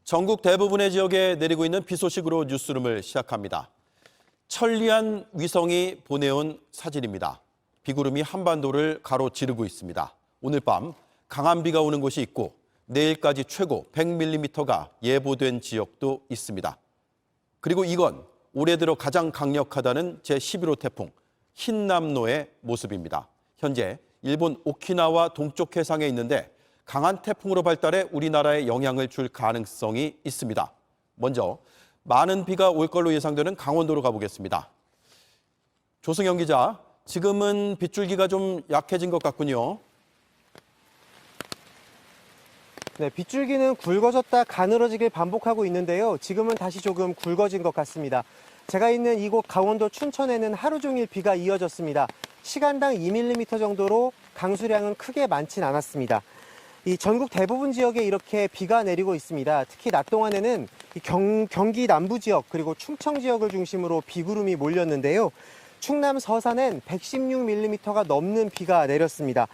전국 대부분의 지역에 내리고 있는 비 소식으로 뉴스룸을 시작합니다. 천리안 위성이 보내온 사진입니다. 비구름이 한반도를 가로지르고 있습니다. 오늘 밤 강한 비가 오는 곳이 있고 내일까지 최고 100mm가 예보된 지역도 있습니다. 그리고 이건 올해 들어 가장 강력하다는 제11호 태풍 흰남노의 모습입니다. 현재 일본 오키나와 동쪽 해상에 있는데 강한 태풍으로 발달해 우리나라에 영향을 줄 가능성이 있습니다. 먼저 많은 비가 올 걸로 예상되는 강원도로 가보겠습니다. 조승영 기자, 지금은 빗줄기가 좀 약해진 것 같군요. 네, 빗줄기는 굵어졌다 가늘어지길 반복하고 있는데요. 지금은 다시 조금 굵어진 것 같습니다. 제가 있는 이곳 강원도 춘천에는 하루 종일 비가 이어졌습니다. 시간당 2mm 정도로 강수량은 크게 많진 않았습니다. 이 전국 대부분 지역에 이렇게 비가 내리고 있습니다. 특히 낮 동안에는 경기 남부 지역 그리고 충청 지역을 중심으로 비구름이 몰렸는데요. 충남 서산엔 116mm가 넘는 비가 내렸습니다.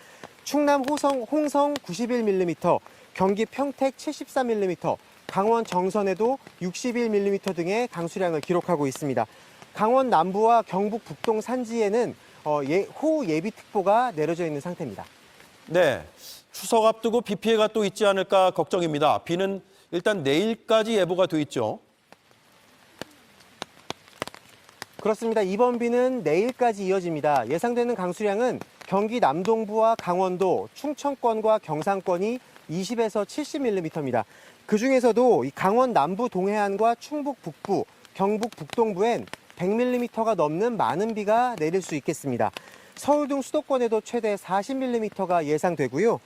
충남 홍성 91mm, 경기 평택 73mm, 강원 정선에도 61mm 등의 강수량을 기록하고 있습니다. 강원 남부와 경북 북동 산지에는 호우 예비특보가 내려져 있는 상태입니다. 네, 추석 앞두고 비 피해가 또 있지 않을까 걱정입니다. 비는 일단 내일까지 예보가 돼 있죠. 그렇습니다. 이번 비는 내일까지 이어집니다. 예상되는 강수량은 경기 남동부와 강원도, 충청권과 경상권이 20에서 70mm입니다. 그중에서도 강원 남부 동해안과 충북 북부, 경북 북동부엔 100mm가 넘는 많은 비가 내릴 수 있겠습니다. 서울 등 수도권에도 최대 40mm가 예상되고요.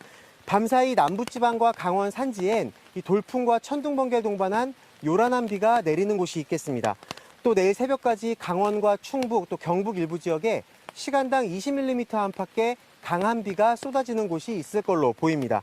밤사이 남부지방과 강원 산지엔 돌풍과 천둥번개를 동반한 요란한 비가 내리는 곳이 있겠습니다. 또 내일 새벽까지 강원과 충북 또 경북 일부 지역에 시간당 20mm 안팎의 강한 비가 쏟아지는 곳이 있을 걸로 보입니다.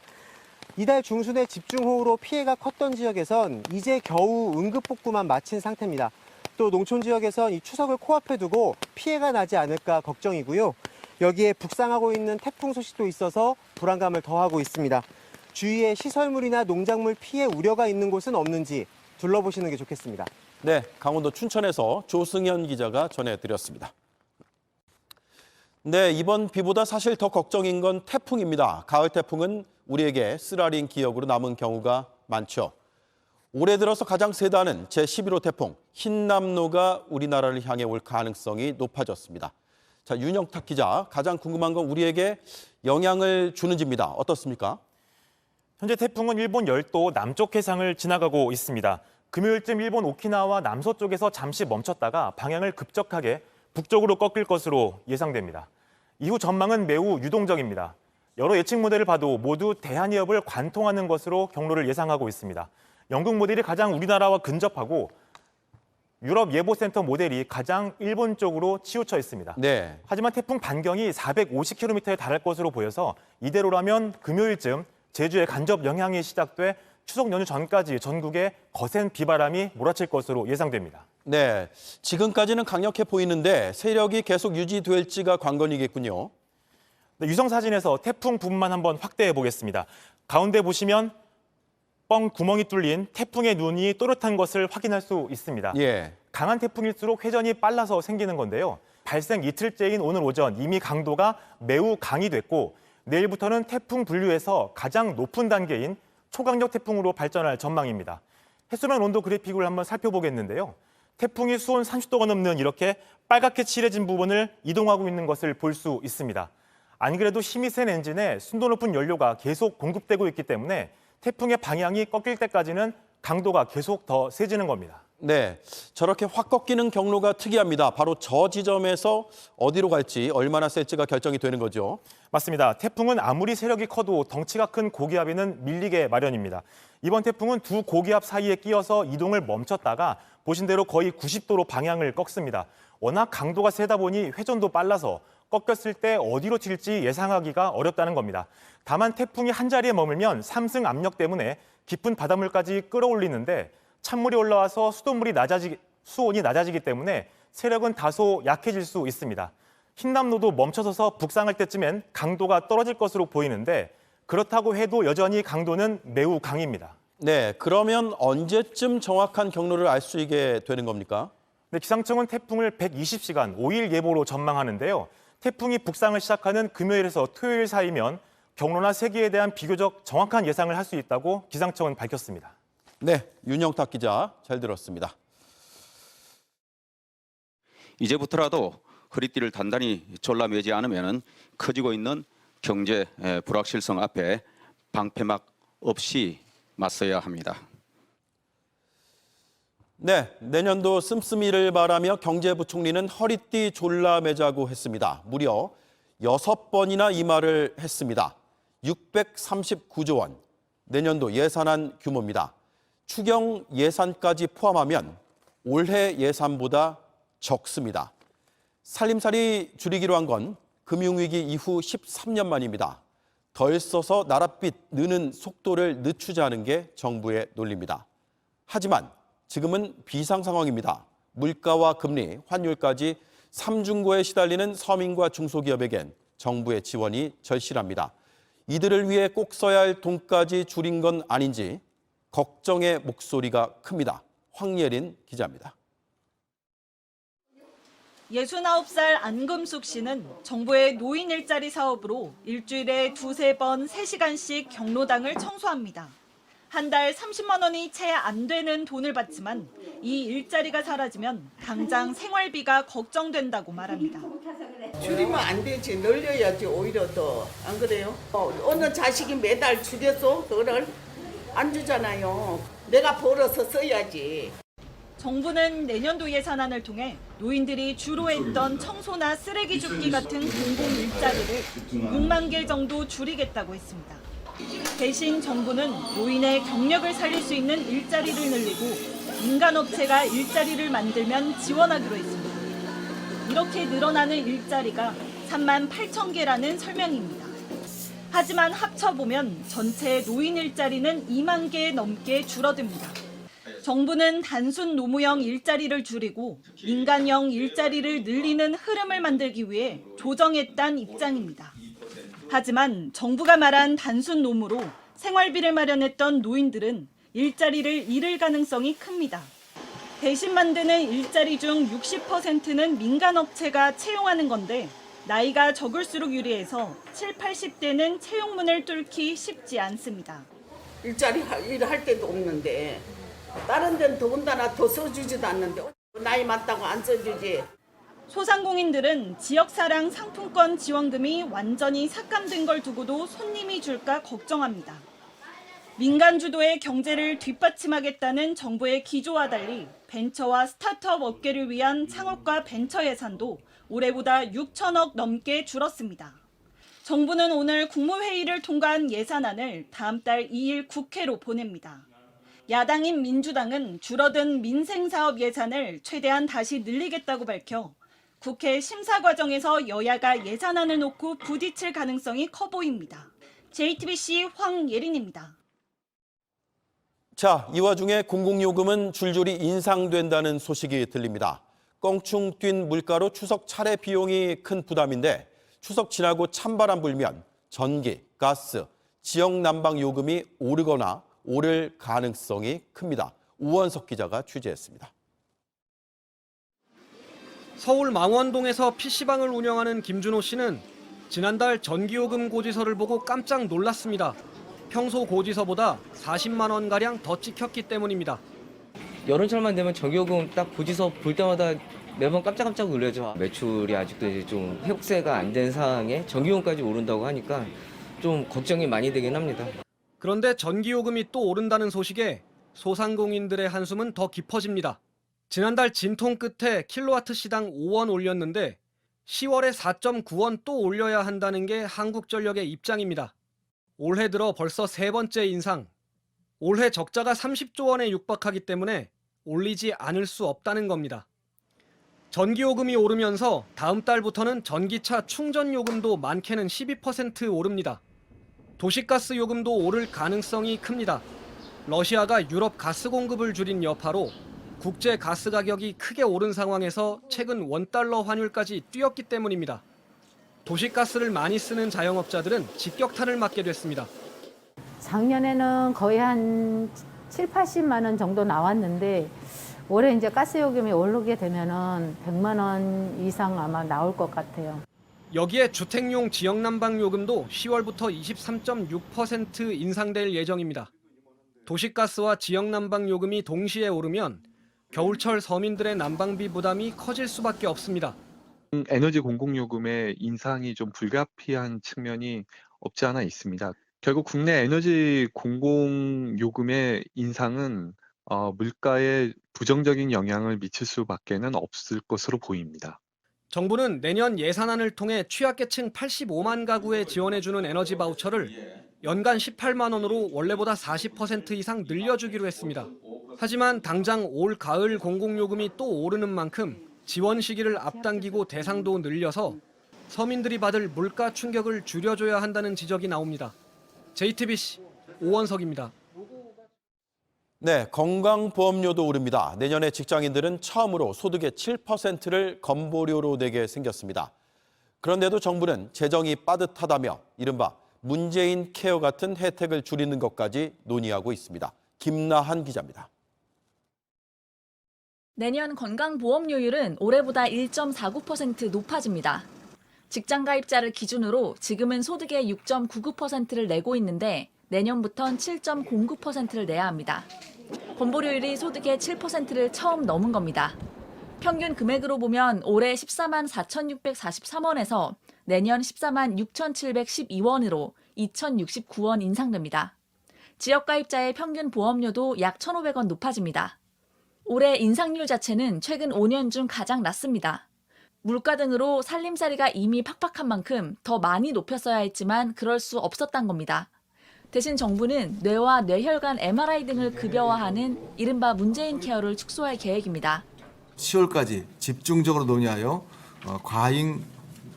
이달 중순에 집중호우로 피해가 컸던 지역에선 이제 겨우 응급복구만 마친 상태입니다. 또 농촌 지역에선 이 추석을 코앞에 두고 피해가 나지 않을까 걱정이고요. 여기에 북상하고 있는 태풍 소식도 있어서 불안감을 더하고 있습니다. 주위에 시설물이나 농작물 피해 우려가 있는 곳은 없는지 둘러보시는 게 좋겠습니다. 네, 강원도 춘천에서 조승현 기자가 전해드렸습니다. 네, 이번 비보다 사실 더 걱정인 건 태풍입니다. 가을 태풍은 우리에게 쓰라린 기억으로 남은 경우가 많죠. 올해 들어서 가장 세다는 제11호 태풍 흰남노가 우리나라를 향해 올 가능성이 높아졌습니다. 자, 윤영탁 기자, 가장 궁금한 건 우리에게 영향을 주는지입니다. 어떻습니까? 현재 태풍은 일본 열도 남쪽 해상을 지나가고 있습니다. 금요일쯤 일본 오키나와 남서쪽에서 잠시 멈췄다가 방향을 급격하게 북쪽으로 꺾일 것으로 예상됩니다. 이후 전망은 매우 유동적입니다. 여러 예측 모델을 봐도 모두 대한해협을 관통하는 것으로 경로를 예상하고 있습니다. 영국 모델이 가장 우리나라와 근접하고 유럽 예보센터 모델이 가장 일본 쪽으로 치우쳐 있습니다. 네. 하지만 태풍 반경이 450km에 달할 것으로 보여서 이대로라면 금요일쯤 제주에 간접 영향이 시작돼 추석 연휴 전까지 전국에 거센 비바람이 몰아칠 것으로 예상됩니다. 네, 지금까지는 강력해 보이는데 세력이 계속 유지될지가 관건이겠군요. 네, 유성 사진에서 태풍 부분만 한번 확대해 보겠습니다. 가운데 보시면 뻥 구멍이 뚫린 태풍의 눈이 또렷한 것을 확인할 수 있습니다. 예. 강한 태풍일수록 회전이 빨라서 생기는 건데요. 발생 이틀째인 오늘 오전 이미 강도가 매우 강이 됐고 내일부터는 태풍 분류에서 가장 높은 단계인 초강력 태풍으로 발전할 전망입니다. 해수면 온도 그래픽을 한번 살펴보겠는데요. 태풍이 수온 30도가 넘는 이렇게 빨갛게 칠해진 부분을 이동하고 있는 것을 볼 수 있습니다. 안 그래도 힘이 센 엔진에 순도 높은 연료가 계속 공급되고 있기 때문에 태풍의 방향이 꺾일 때까지는 강도가 계속 더 세지는 겁니다. 네, 저렇게 확 꺾이는 경로가 특이합니다. 바로 저 지점에서 어디로 갈지 얼마나 셀지가 결정이 되는 거죠. 맞습니다. 태풍은 아무리 세력이 커도 덩치가 큰 고기압에는 밀리게 마련입니다. 이번 태풍은 두 고기압 사이에 끼어서 이동을 멈췄다가 보신 대로 거의 90도로 방향을 꺾습니다. 워낙 강도가 세다 보니 회전도 빨라서 꺾였을 때 어디로 튈지 예상하기가 어렵다는 겁니다. 다만 태풍이 한 자리에 머물면 상승 압력 때문에 깊은 바닷물까지 끌어올리는데 찬물이 올라와서 수온이 낮아지기 때문에 세력은 다소 약해질 수 있습니다. 흰남노도 멈춰서서 북상할 때쯤엔 강도가 떨어질 것으로 보이는데 그렇다고 해도 여전히 강도는 매우 강입니다. 네, 그러면 언제쯤 정확한 경로를 알 수 있게 되는 겁니까? 네, 기상청은 태풍을 120시간 5일 예보로 전망하는데요. 태풍이 북상을 시작하는 금요일에서 토요일 사이면 경로나 세기에 대한 비교적 정확한 예상을 할 수 있다고 기상청은 밝혔습니다. 네, 윤영탁 기자 잘 들었습니다. 이제부터라도 허리띠를 단단히 졸라매지 않으면 커지고 있는 경제 불확실성 앞에 방패막 없이 맞서야 합니다. 네, 내년도 씀씀이를 바라며 경제부총리는 허리띠 졸라매자고 했습니다. 무려 6번이나 이 말을 했습니다. 639조 원, 내년도 예산안 규모입니다. 추경 예산까지 포함하면 올해 예산보다 적습니다. 살림살이 줄이기로 한 건 금융위기 이후 13년 만입니다. 덜 써서 나랏빚 느는 속도를 늦추자는 게 정부의 논리입니다. 하지만 지금은 비상 상황입니다. 물가와 금리, 환율까지 삼중고에 시달리는 서민과 중소기업에겐 정부의 지원이 절실합니다. 이들을 위해 꼭 써야 할 돈까지 줄인 건 아닌지 걱정의 목소리가 큽니다. 황예린 기자입니다. 69살 안금숙 씨는 정부의 노인 일자리 사업으로 일주일에 2-3번 3시간씩 경로당을 청소합니다. 한 달 30만 원이 채 안 되는 돈을 받지만 이 일자리가 사라지면 당장 생활비가 걱정된다고 말합니다. 줄이면 안 되지. 늘려야지 오히려 더. 안 그래요? 어느 자식이 매달 줄였어? 그거를 안 주잖아요. 내가 벌어서 써야지. 정부는 내년도 예산안을 통해 노인들이 주로 했던 청소나 쓰레기 줍기 같은 공공 일자리를 6만 개 정도 줄이겠다고 했습니다. 대신 정부는 노인의 경력을 살릴 수 있는 일자리를 늘리고 민간업체가 일자리를 만들면 지원하기로 했습니다. 이렇게 늘어나는 일자리가 3만 8천 개라는 설명입니다. 하지만 합쳐보면 전체 노인 일자리는 2만 개 넘게 줄어듭니다. 정부는 단순 노무형 일자리를 줄이고 민간형 일자리를 늘리는 흐름을 만들기 위해 조정했다는 입장입니다. 하지만 정부가 말한 단순 노무로 생활비를 마련했던 노인들은 일자리를 잃을 가능성이 큽니다. 대신 만드는 일자리 중 60%는 민간업체가 채용하는 건데 나이가 적을수록 유리해서 7, 80대는 채용문을 뚫기 쉽지 않습니다. 일자리 일할 때도 없는데 다른 데는 더군다나 더 써주지도 않는데 나이 많다고 안 써주지. 소상공인들은 지역사랑 상품권 지원금이 완전히 삭감된 걸 두고도 손님이 줄까 걱정합니다. 민간 주도의 경제를 뒷받침하겠다는 정부의 기조와 달리 벤처와 스타트업 업계를 위한 창업과 벤처 예산도 올해보다 6천억 넘게 줄었습니다. 정부는 오늘 국무회의를 통과한 예산안을 다음 달 2일 국회로 보냅니다. 야당인 민주당은 줄어든 민생사업 예산을 최대한 다시 늘리겠다고 밝혀 국회 심사 과정에서 여야가 예산안을 놓고 부딪힐 가능성이 커 보입니다. JTBC 황예린입니다. 자, 이 와중에 공공요금은 줄줄이 인상된다는 소식이 들립니다. 껑충 뛴 물가로 추석 차례 비용이 큰 부담인데 추석 지나고 찬바람 불면 전기, 가스, 지역 난방 요금이 오르거나 오를 가능성이 큽니다. 우원석 기자가 취재했습니다. 서울 망원동에서 PC방을 운영하는 김준호 씨는 지난달 전기요금 고지서를 보고 깜짝 놀랐습니다. 평소 고지서보다 40만 원가량 더 찍혔기 때문입니다. 여름철만 되면 전기요금 딱 고지서 볼 때마다 매번 깜짝깜짝 놀라죠. 매출이 아직도 이제 좀 회복세가 안 된 상황에 전기요금까지 오른다고 하니까 좀 걱정이 많이 되긴 합니다. 그런데 전기요금이 또 오른다는 소식에 소상공인들의 한숨은 더 깊어집니다. 지난달 진통 끝에 킬로와트 시당 5원 올렸는데 10월에 4.9원 또 올려야 한다는 게 한국전력의 입장입니다. 올해 들어 벌써 3번째 인상. 올해 적자가 30조 원에 육박하기 때문에 올리지 않을 수 없다는 겁니다. 전기요금이 오르면서 다음 달부터는 전기차 충전요금도 많게는 12% 오릅니다. 도시가스 요금도 오를 가능성이 큽니다. 러시아가 유럽 가스 공급을 줄인 여파로 국제 가스 가격이 크게 오른 상황에서 최근 원달러 환율까지 뛰었기 때문입니다. 도시가스를 많이 쓰는 자영업자들은 직격탄을 맞게 됐습니다. 작년에는 거의 한 7, 80만 원 정도 나왔는데 올해 이제 가스요금이 오르게 되면은 100만 원 이상 아마 나올 것 같아요. 여기에 주택용 지역난방 요금도 10월부터 23.6% 인상될 예정입니다. 도시가스와 지역난방 요금이 동시에 오르면 겨울철 서민들의 난방비 부담이 커질 수밖에 없습니다. 에너지 공공요금의 인상이 좀 불가피한 측면이 없지 않아 있습니다. 결국 국내 에너지 공공요금의 인상은 물가에 부정적인 영향을 미칠 수밖에는 없을 것으로 보입니다. 정부는 내년 예산안을 통해 취약계층 85만 가구에 지원해주는 에너지 바우처를 연간 18만 원으로 원래보다 40% 이상 늘려주기로 했습니다. 하지만 당장 올 가을 공공요금이 또 오르는 만큼 지원 시기를 앞당기고 대상도 늘려서 서민들이 받을 물가 충격을 줄여줘야 한다는 지적이 나옵니다. JTBC 오원석입니다. 네, 건강보험료도 오릅니다. 내년에 직장인들은 처음으로 소득의 7%를 건보료로 내게 생겼습니다. 그런데도 정부는 재정이 빠듯하다며 이른바 문재인 케어 같은 혜택을 줄이는 것까지 논의하고 있습니다. 김나한 기자입니다. 내년 건강보험료율은 올해보다 1.49% 높아집니다. 직장가입자를 기준으로 지금은 소득의 6.99%를 내고 있는데 내년부턴 7.09%를 내야 합니다. 건보료율이 소득의 7%를 처음 넘은 겁니다. 평균 금액으로 보면 올해 14만 4,643원에서 내년 14만 6,712원으로 2,069원 인상됩니다. 지역가입자의 평균 보험료도 약 1,500원 높아집니다. 올해 인상률 자체는 최근 5년 중 가장 낮습니다. 물가 등으로 살림살이가 이미 팍팍한 만큼 더 많이 높였어야 했지만 그럴 수 없었단 겁니다. 대신 정부는 뇌와 뇌혈관 MRI 등을 급여화하는 이른바 문재인 케어를 축소할 계획입니다. 10월까지 집중적으로 논의하여 과잉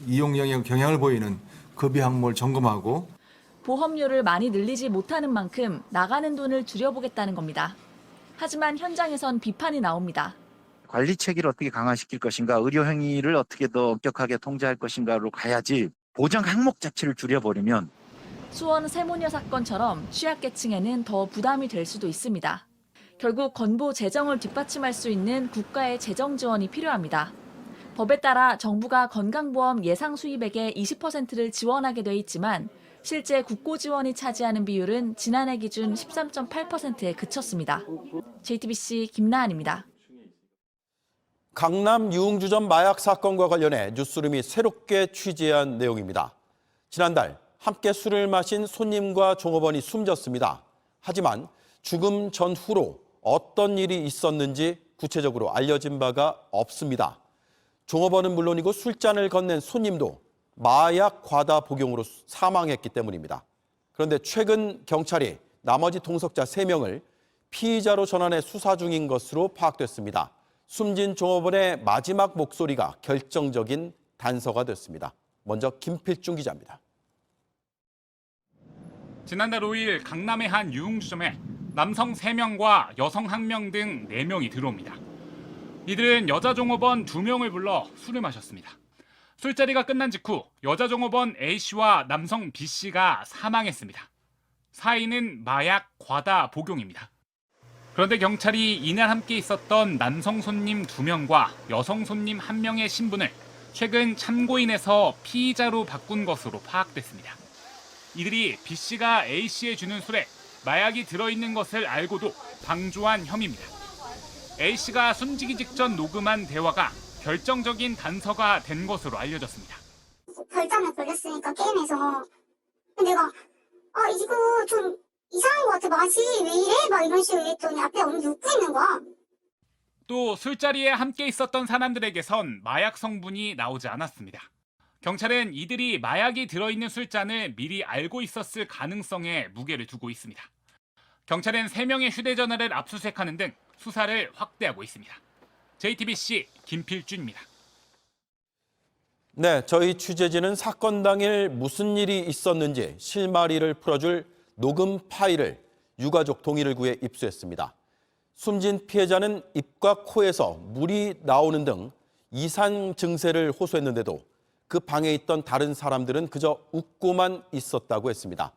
이용 영향 경향을 보이는 급여 항목을 점검하고 보험료를 많이 늘리지 못하는 만큼 나가는 돈을 줄여보겠다는 겁니다. 하지만 현장에선 비판이 나옵니다. 관리 체계를 어떻게 강화시킬 것인가, 의료 행위를 어떻게 더 엄격하게 통제할 것인가로 가야지 보장 항목 자체를 줄여버리면 수원 세모녀 사건처럼 취약계층에는 더 부담이 될 수도 있습니다. 결국 건보 재정을 뒷받침할 수 있는 국가의 재정 지원이 필요합니다. 법에 따라 정부가 건강보험 예상 수입액의 20%를 지원하게 돼 있지만 실제 국고 지원이 차지하는 비율은 지난해 기준 13.8%에 그쳤습니다. JTBC 김나한입니다. 강남 유흥주점 마약 사건과 관련해 뉴스룸이 새롭게 취재한 내용입니다. 지난달 함께 술을 마신 손님과 종업원이 숨졌습니다. 하지만 죽음 전후로 어떤 일이 있었는지 구체적으로 알려진 바가 없습니다. 종업원은 물론이고 술잔을 건넨 손님도 마약 과다 복용으로 사망했기 때문입니다. 그런데 최근 경찰이 나머지 동석자 3명을 피의자로 전환해 수사 중인 것으로 파악됐습니다. 숨진 종업원의 마지막 목소리가 결정적인 단서가 됐습니다. 먼저 김필중 기자입니다. 지난달 5일 강남의 한 유흥주점에 남성 3명과 여성 1명 등 4명이 들어옵니다. 이들은 여자 종업원 2명을 불러 술을 마셨습니다. 술자리가 끝난 직후 여자 종업원 A씨와 남성 B씨가 사망했습니다. 사인은 마약 과다 복용입니다. 그런데 경찰이 이날 함께 있었던 남성 손님 2명과 여성 손님 1명의 신분을 최근 참고인에서 피의자로 바꾼 것으로 파악됐습니다. 이들이 B씨가 A씨에 주는 술에 마약이 들어있는 것을 알고도 방조한 혐의입니다. A씨가 숨지기 직전 녹음한 대화가 결정적인 단서가 된 것으로 알려졌습니다. 별장에 걸렸으니까 게임에서 내가 이거 좀 이상한 것 같아, 맛이 왜 이래? 막 이런 식으로 했더니 앞에 언니 웃고 있는 거야. 또 술자리에 함께 있었던 사람들에게선 마약 성분이 나오지 않았습니다. 경찰은 이들이 마약이 들어있는 술잔을 미리 알고 있었을 가능성에 무게를 두고 있습니다. 경찰은 3명의 휴대전화를 압수수색하는 등 수사를 확대하고 있습니다. JTBC 김필준입니다. 네, 저희 취재진은 사건 당일 무슨 일이 있었는지 실마리를 풀어줄 녹음 파일을 유가족 동의를 구해 입수했습니다. 숨진 피해자는 입과 코에서 물이 나오는 등 이상 증세를 호소했는데도 그 방에 있던 다른 사람들은 그저 웃고만 있었다고 했습니다.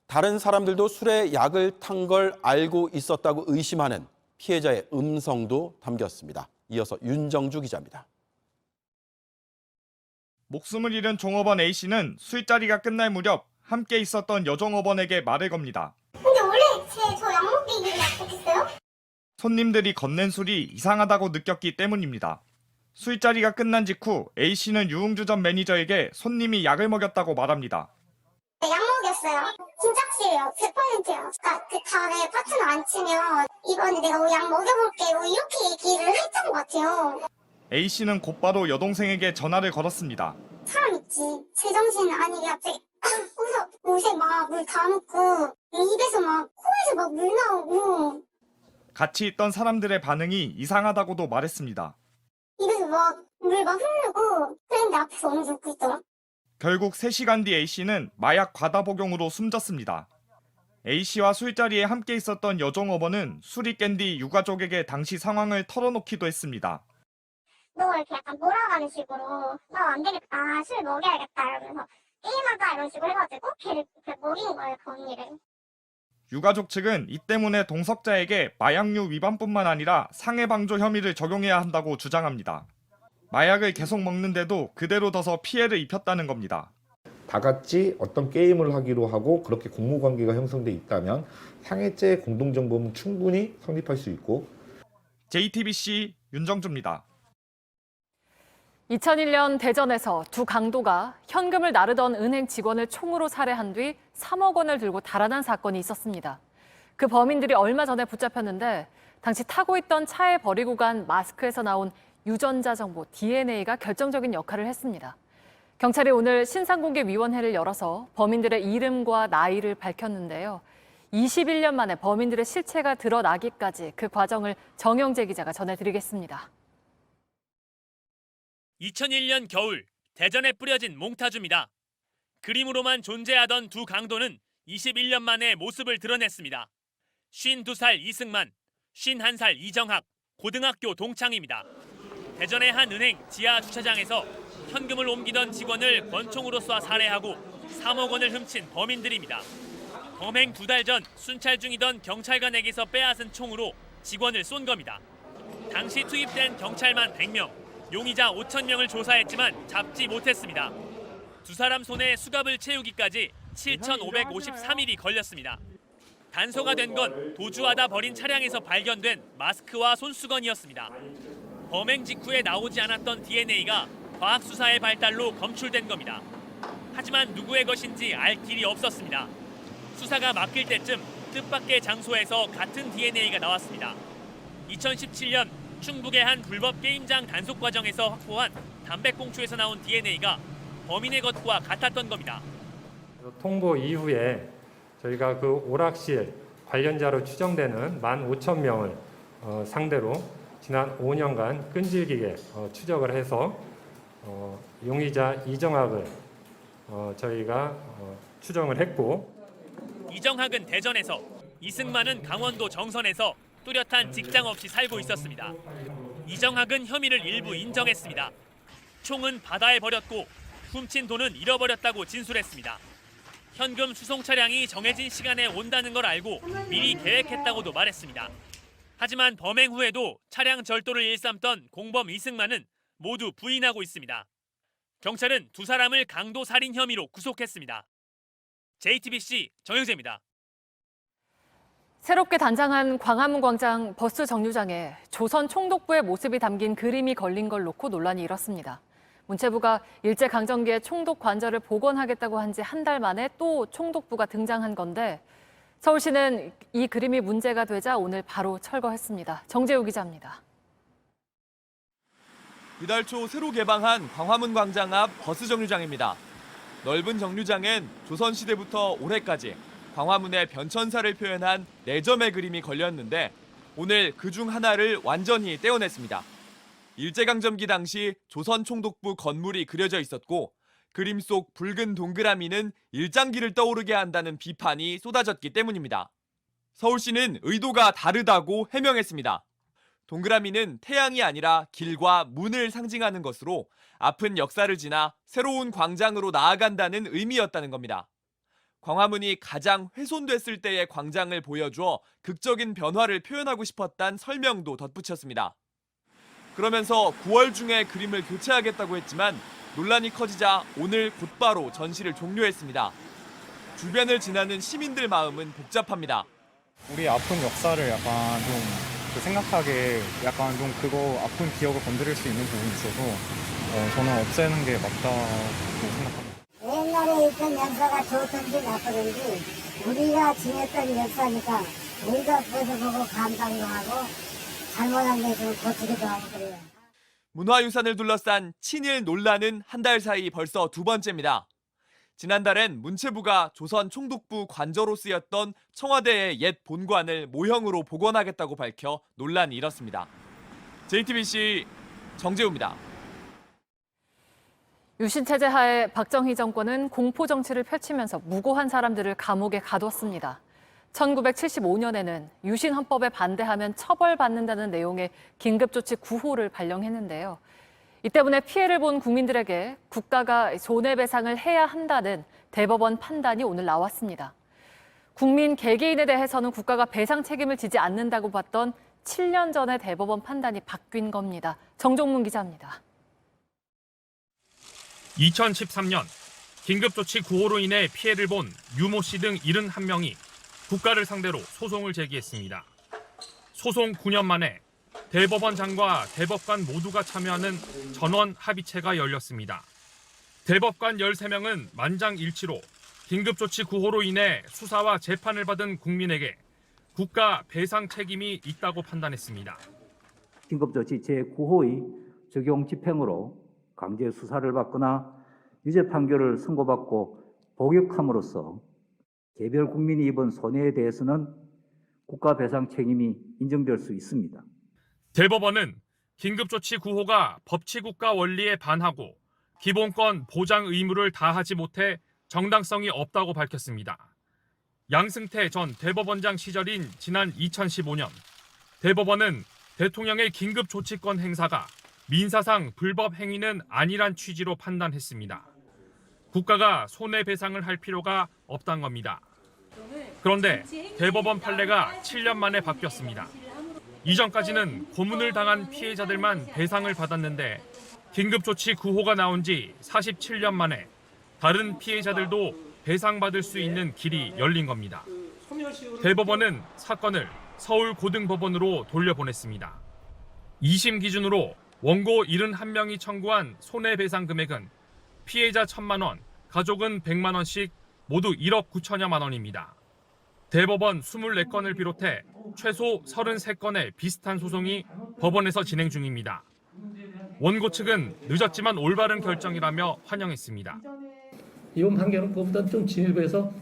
다른 사람들도 술에 약을 탄 걸 알고 있었다고 의심하는 피해자의 음성도 담겼습니다. 이어서 윤정주 기자입니다. 목숨을 잃은 종업원 A씨는 술자리가 끝날 무렵 함께 있었던 여종업원에게 말을 겁니다. 근데 원래 저 약 먹기로 약속했어요? 손님들이 건넨 술이 이상하다고 느꼈기 때문입니다. 술자리가 끝난 직후 A씨는 유흥주 전 매니저에게 손님이 약을 먹였다고 말합니다. 약 먹였어요. 진짜 확실해요. 100%예요. 그러니까 그 다음에 파트너 안 치면 이번에 내가 약 먹여볼게 이렇게 얘기를 했던 것 같아요. A씨는 곧바로 여동생에게 전화를 걸었습니다. 사람 있지. 제정신 아니게 갑자기 거기서 옷에 막 물 다 묻고 입에서 막 코에서 막 물 나오고 같이 있던 사람들의 반응이 이상하다고도 말했습니다. 입에서 막 물 막 흐르고 그랬는데 앞에서 너무 웃고 있더라. 결국 3시간 뒤 A씨는 마약 과다 복용으로 숨졌습니다. A씨와 술자리에 함께 있었던 여종업원은 술이 깬 뒤 유가족에게 당시 상황을 털어놓기도 했습니다. 너 이렇게 약간 몰아가는 식으로 너 안 되겠다 술 먹여야겠다 이러면서 게임하자 이런 식으로 해가지고 걔를 이렇게 먹인 거예요 그 언니를. 유가족 측은 이 때문에 동석자에게 마약류 위반뿐만 아니라 상해방조 혐의를 적용해야 한다고 주장합니다. 마약을 계속 먹는데도 그대로 둬서 피해를 입혔다는 겁니다. 다 같이 어떤 게임을 하기로 하고 그렇게 공모관계가 형성돼 있다면 상해죄 공동정범은 충분히 성립할 수 있고. JTBC 윤정주입니다. 2001년 대전에서 두 강도가 현금을 나르던 은행 직원을 총으로 살해한 뒤 3억 원을 들고 달아난 사건이 있었습니다. 그 범인들이 얼마 전에 붙잡혔는데 당시 타고 있던 차에 버리고 간 마스크에서 나온 유전자 정보 DNA가 결정적인 역할을 했습니다. 경찰이 오늘 신상공개위원회를 열어서 범인들의 이름과 나이를 밝혔는데요. 21년 만에 범인들의 실체가 드러나기까지 그 과정을 정영재 기자가 전해드리겠습니다. 2001년 겨울 대전에 뿌려진 몽타주입니다. 그림으로만 존재하던 두 강도는 21년 만에 모습을 드러냈습니다. 52살 이승만, 51살 이정학, 고등학교 동창입니다. 대전의 한 은행 지하 주차장에서 현금을 옮기던 직원을 권총으로 쏴 살해하고 3억 원을 훔친 범인들입니다. 범행 2달 전 순찰 중이던 경찰관에게서 빼앗은 총으로 직원을 쏜 겁니다. 당시 투입된 경찰만 100명, 용의자 5,000명을 조사했지만 잡지 못했습니다. 두 사람 손에 수갑을 채우기까지 7,553일이 걸렸습니다. 단서가 된 건 도주하다 버린 차량에서 발견된 마스크와 손수건이었습니다. 범행 직후에 나오지 않았던 DNA가 과학수사의 발달로 검출된 겁니다. 하지만 누구의 것인지 알 길이 없었습니다. 수사가 막힐 때쯤 뜻밖의 장소에서 같은 DNA가 나왔습니다. 2017년 충북의 한 불법 게임장 단속 과정에서 확보한 담배꽁초에서 나온 DNA가 범인의 것과 같았던 겁니다. 통보 이후에 저희가 그 오락실 관련자로 추정되는 15,000명을 상대로 지난 5년간 끈질기게 추적을 해서 용의자 이정학을 저희가 추정을 했고, 이정학은 대전에서, 이승만은 강원도 정선에서 뚜렷한 직장 없이 살고 있었습니다. 이정학은 혐의를 일부 인정했습니다. 총은 바다에 버렸고 훔친 돈은 잃어버렸다고 진술했습니다. 현금 수송 차량이 정해진 시간에 온다는 걸 알고 미리 계획했다고도 말했습니다. 하지만 범행 후에도 차량 절도를 일삼던 공범 이승만은 모두 부인하고 있습니다. 경찰은 두 사람을 강도 살인 혐의로 구속했습니다. JTBC 정영재입니다. 새롭게 단장한 광화문 광장 버스 정류장에 조선 총독부의 모습이 담긴 그림이 걸린 걸 놓고 논란이 일었습니다. 문체부가 일제강점기에 총독 관절을 복원하겠다고 한 지 한 달 만에 또 총독부가 등장한 건데 서울시는 이 그림이 문제가 되자 오늘 바로 철거했습니다. 정재우 기자입니다. 이달 초 새로 개방한 광화문 광장 앞 버스 정류장입니다. 넓은 정류장엔 조선시대부터 올해까지 광화문의 변천사를 표현한 4점의 그림이 걸렸는데 오늘 그중 하나를 완전히 떼어냈습니다. 일제강점기 당시 조선 총독부 건물이 그려져 있었고 그림 속 붉은 동그라미는 일장기를 떠오르게 한다는 비판이 쏟아졌기 때문입니다. 서울시는 의도가 다르다고 해명했습니다. 동그라미는 태양이 아니라 길과 문을 상징하는 것으로 앞은 역사를 지나 새로운 광장으로 나아간다는 의미였다는 겁니다. 광화문이 가장 훼손됐을 때의 광장을 보여주어 극적인 변화를 표현하고 싶었다는 설명도 덧붙였습니다. 그러면서 9월 중에 그림을 교체하겠다고 했지만 논란이 커지자 오늘 곧바로 전시를 종료했습니다. 주변을 지나는 시민들 마음은 복잡합니다. 우리 아픈 역사를 약간 좀 생각하게 약간 좀 그거 아픈 기억을 건드릴 수 있는 부분이 있어서 저는 없애는 게 맞다고 생각합니다. 옛날에 있던 역사가 좋든지 나쁘든지 우리가 지냈던 역사니까 우리가 그것을 보고 감상도 하고 잘못한 게 좀 고치기도 하고 그래요. 문화유산을 둘러싼 친일 논란은 한 달 사이 벌써 두 번째입니다. 지난달엔 문체부가 조선 총독부 관저로 쓰였던 청와대의 옛 본관을 모형으로 복원하겠다고 밝혀 논란이 일었습니다. JTBC 정재우입니다. 유신 체제 하에 박정희 정권은 공포 정치를 펼치면서 무고한 사람들을 감옥에 가뒀습니다. 1975년에는 유신 헌법에 반대하면 처벌받는다는 내용의 긴급조치 9호를 발령했는데요. 이 때문에 피해를 본 국민들에게 국가가 손해배상을 해야 한다는 대법원 판단이 오늘 나왔습니다. 국민 개개인에 대해서는 국가가 배상 책임을 지지 않는다고 봤던 7년 전의 대법원 판단이 바뀐 겁니다. 정종문 기자입니다. 2013년 긴급조치 9호로 인해 피해를 본 유모 씨 등 71명이 국가를 상대로 소송을 제기했습니다. 소송 9년 만에 대법원장과 대법관 모두가 참여하는 전원 합의체가 열렸습니다. 대법관 13명은 만장일치로 긴급조치 9호로 인해 수사와 재판을 받은 국민에게 국가 배상 책임이 있다고 판단했습니다. 긴급조치 제9호의 적용 집행으로 강제 수사를 받거나 유죄 판결을 선고받고 복역함으로써 개별 국민이 입은 손해에 대해서는 국가 배상 책임이 인정될 수 있습니다. 대법원은 긴급조치 9호가 법치국가 원리에 반하고 기본권 보장 의무를 다하지 못해 정당성이 없다고 밝혔습니다. 양승태 전 대법원장 시절인 지난 2015년 대법원은 대통령의 긴급조치권 행사가 민사상 불법 행위는 아니란 취지로 판단했습니다. 국가가 손해배상을 할 필요가 없단 겁니다. 그런데 대법원 판례가 7년 만에 바뀌었습니다. 이전까지는 고문을 당한 피해자들만 배상을 받았는데 긴급조치 9호가 나온 지 47년 만에 다른 피해자들도 배상받을 수 있는 길이 열린 겁니다. 대법원은 사건을 서울고등법원으로 돌려보냈습니다. 2심 기준으로 원고 71명이 청구한 손해배상 금액은 피해자 1,000만 원, 가족은 100만 원씩 모두 1억 9천여만 원입니다. 대법원 24건을 비롯해 최소 33건의 비슷한 소송이 법원에서 진행 중입니다. 원고 측은 늦었지만 올바른 결정이라며 환영했습니다. 이번 판결은 그보다 좀 진일보해서